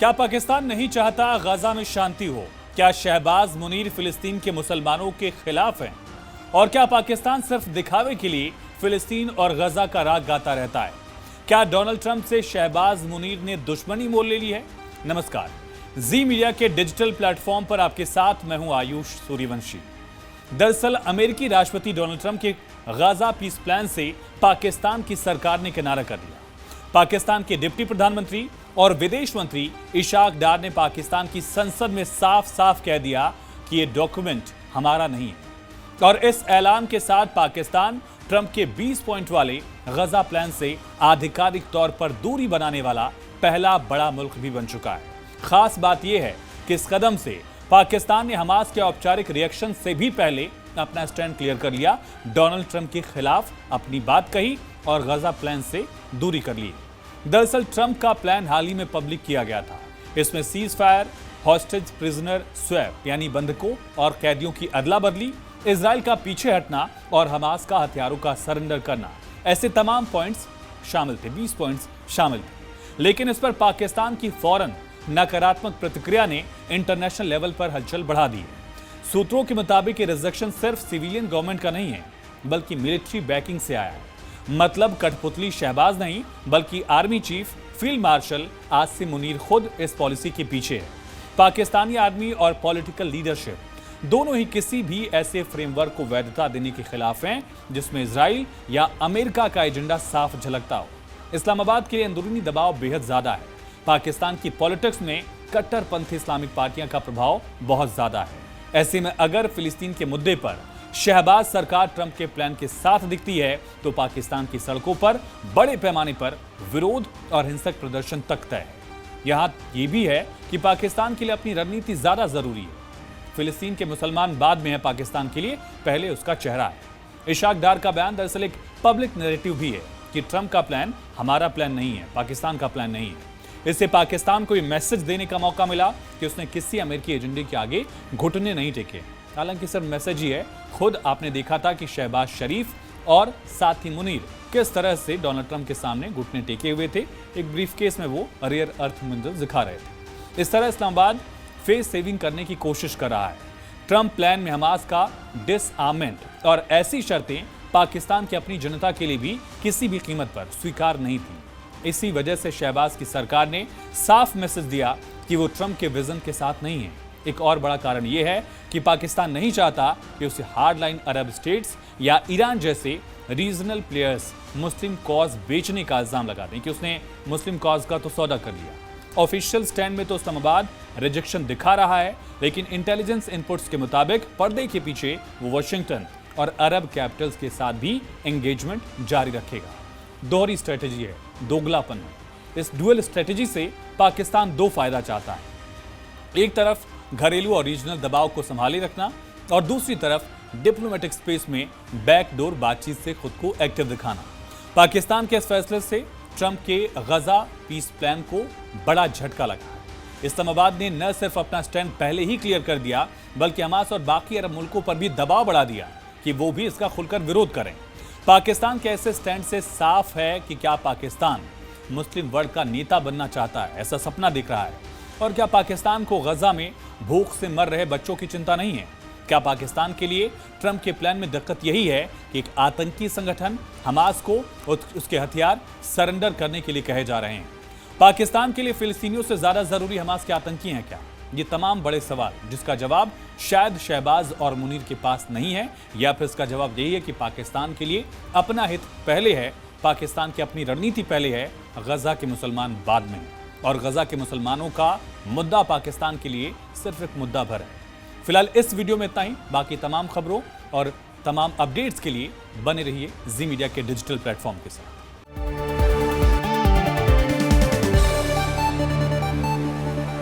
क्या पाकिस्तान नहीं चाहता गाजा में शांति हो? क्या शहबाज मुनीर फिलिस्तीन के मुसलमानों के खिलाफ हैं? और क्या पाकिस्तान सिर्फ दिखावे के लिए फिलिस्तीन और गजा का राग गाता रहता है? क्या डोनाल्ड ट्रंप से शहबाज मुनीर ने दुश्मनी मोल ले ली है? नमस्कार, जी मीडिया के डिजिटल प्लेटफॉर्म पर आपके साथ मैं हूं आयुष सूर्यवंशी। दरअसल अमेरिकी राष्ट्रपति डोनाल्ड ट्रंप के गाजा पीस प्लान से पाकिस्तान की सरकार ने किनारा कर लिया। पाकिस्तान के डिप्टी प्रधानमंत्री और विदेश मंत्री इशाक डार ने पाकिस्तान की संसद में साफ साफ कह दिया कि यह डॉक्यूमेंट हमारा नहीं है। और इस ऐलान के साथ पाकिस्तान ट्रंप के 20 पॉइंट वाले गजा प्लान से आधिकारिक तौर पर दूरी बनाने वाला पहला बड़ा मुल्क भी बन चुका है। खास बात यह है कि इस कदम से पाकिस्तान ने हमास के औपचारिक रिएक्शन से भी पहले अपना स्टैंड क्लियर कर लिया, डोनाल्ड ट्रंप के खिलाफ अपनी बात कही और गजा प्लान से दूरी कर ली। दरअसल ट्रंप का प्लान हाल ही में पब्लिक किया गया था। इसमें cease fire, hostage prisoner swap यानी बंधकों और कैदियों की अदला बदली, इजराइल का पीछे हटना और हमास का हथियारों का सरेंडर करना, ऐसे तमाम पॉइंट्स शामिल थे। 20 पॉइंट्स शामिल थे। लेकिन इस पर पाकिस्तान की फौरन नकारात्मक प्रतिक्रिया ने इंटरनेशनल लेवल पर हलचल बढ़ा दी है। सूत्रों के मुताबिक ये रिजेक्शन सिर्फ सिविलियन गवर्नमेंट का नहीं है, बल्कि मिलिट्री बैकिंग से आया है। मतलब कठपुतली शहबाज नहीं, बल्कि army chief field marshal Asim Munir खुद इस पॉलिसी के पीछे है। पाकिस्तानी आर्मी और पॉलिटिकल लीडरशिप दोनों ही किसी भी ऐसे फ्रेमवर्क को वैधता देने के खिलाफ हैं जिसमें इजराइल या अमेरिका का एजेंडा साफ झलकता हो। इस्लामाबाद के लिए अंदरूनी दबाव बेहद ज्यादा है। पाकिस्तान की पॉलिटिक्स में कट्टरपंथी इस्लामिक पार्टियां का प्रभाव बहुत ज्यादा है। ऐसे में अगर फिलिस्तीन के मुद्दे पर शहबाज सरकार ट्रंप के प्लान के साथ दिखती है तो पाकिस्तान की सड़कों पर बड़े पैमाने पर विरोध और हिंसक प्रदर्शन तक तय है। यहां यह भी है कि पाकिस्तान के लिए अपनी रणनीति ज्यादा जरूरी है। फिलिस्तीन के मुसलमान बाद में है, पाकिस्तान के लिए पहले उसका चेहरा है। इशाक डार का बयान दरअसल एक पब्लिक नैरेटिव भी है कि ट्रंप का प्लान हमारा प्लान नहीं है, पाकिस्तान का प्लान नहीं है। इससे पाकिस्तान को यह मैसेज देने का मौका मिला कि उसने किसी अमेरिकी एजेंडे के आगे घुटने नहीं टेके। हालांकि सिर्फ मैसेज ही है। खुद आपने देखा था कि शहबाज शरीफ और साथ ही मुनीर किस तरह से डोनाल्ड ट्रंप के सामने घुटने टेके हुए थे। एक ब्रीफ केस में वो रेयर अर्थ मिनरल्स दिखा रहे थे। इस तरह इस्लामाबाद फेस सेविंग करने की कोशिश कर रहा है। ट्रंप प्लान में हमास का डिसआर्मेंट और ऐसी शर्तें पाकिस्तान की अपनी जनता के लिए भी किसी भी कीमत पर स्वीकार नहीं थी। इसी वजह से शहबाज की सरकार ने साफ मैसेज दिया कि वो ट्रंप के विजन के साथ नहीं है। एक और बड़ा कारण यह है कि पाकिस्तान नहीं चाहता कि उसे हार्डलाइन अरब स्टेट्स या ईरान जैसे रीजनल प्लेयर्स मुस्लिम कॉज बेचने का इल्जाम लगा दें कि उसने मुस्लिम कॉज का तो सौदा कर लिया। ऑफिशियल स्टैंड में तो इस्लामाबाद रिजेक्शन दिखा रहा है, लेकिन इंटेलिजेंस इनपुट्स के मुताबिक पर्दे के पीछे वो वाशिंगटन और अरब कैपिटल्स के साथ भी एंगेजमेंट जारी रखेगा। दोहरी स्ट्रेटेजी है, दोगलापन है। इस डुअल स्ट्रेटेजी से पाकिस्तान दो फायदा चाहता है। एक तरफ घरेलू और रीजनल दबाव को संभाले रखना और दूसरी तरफ डिप्लोमेटिक स्पेस में बैकडोर बातचीत से खुद को एक्टिव दिखाना। पाकिस्तान के इस फैसले से ट्रंप के गजा पीस प्लान को बड़ा झटका लगा है। इस्लामाबाद ने न सिर्फ अपना स्टैंड पहले ही क्लियर कर दिया, बल्कि हमास और बाकी अरब मुल्कों पर भी दबाव बढ़ा दिया कि वो भी इसका खुलकर विरोध करें। पाकिस्तान के ऐसे स्टैंड से साफ है कि क्या पाकिस्तान मुस्लिम वर्ल्ड का नेता बनना चाहता है, ऐसा सपना दिख रहा है। और क्या पाकिस्तान को गजा में भूख से मर रहे बच्चों की चिंता नहीं है? क्या पाकिस्तान के लिए ट्रंप के प्लान में दिक्कत यही है कि एक आतंकी संगठन हमास को उसके हथियार सरेंडर करने के लिए कहे जा रहे हैं? पाकिस्तान के लिए फिलिस्तीनियों से ज्यादा जरूरी हमास के आतंकी हैं क्या? ये तमाम बड़े सवाल जिसका जवाब शायद शहबाज और मुनीर के पास नहीं है, या फिर इसका जवाब यही है कि पाकिस्तान के लिए अपना हित पहले है, पाकिस्तान की अपनी रणनीति पहले है, गजा के मुसलमान बाद में है। और गजा के मुसलमानों का मुद्दा पाकिस्तान के लिए सिर्फ एक मुद्दा भर है। फिलहाल इस वीडियो में इतना ही। बाकी तमाम खबरों और तमाम अपडेट्स के लिए बने रहिए जी मीडिया के डिजिटल प्लेटफॉर्म के साथ।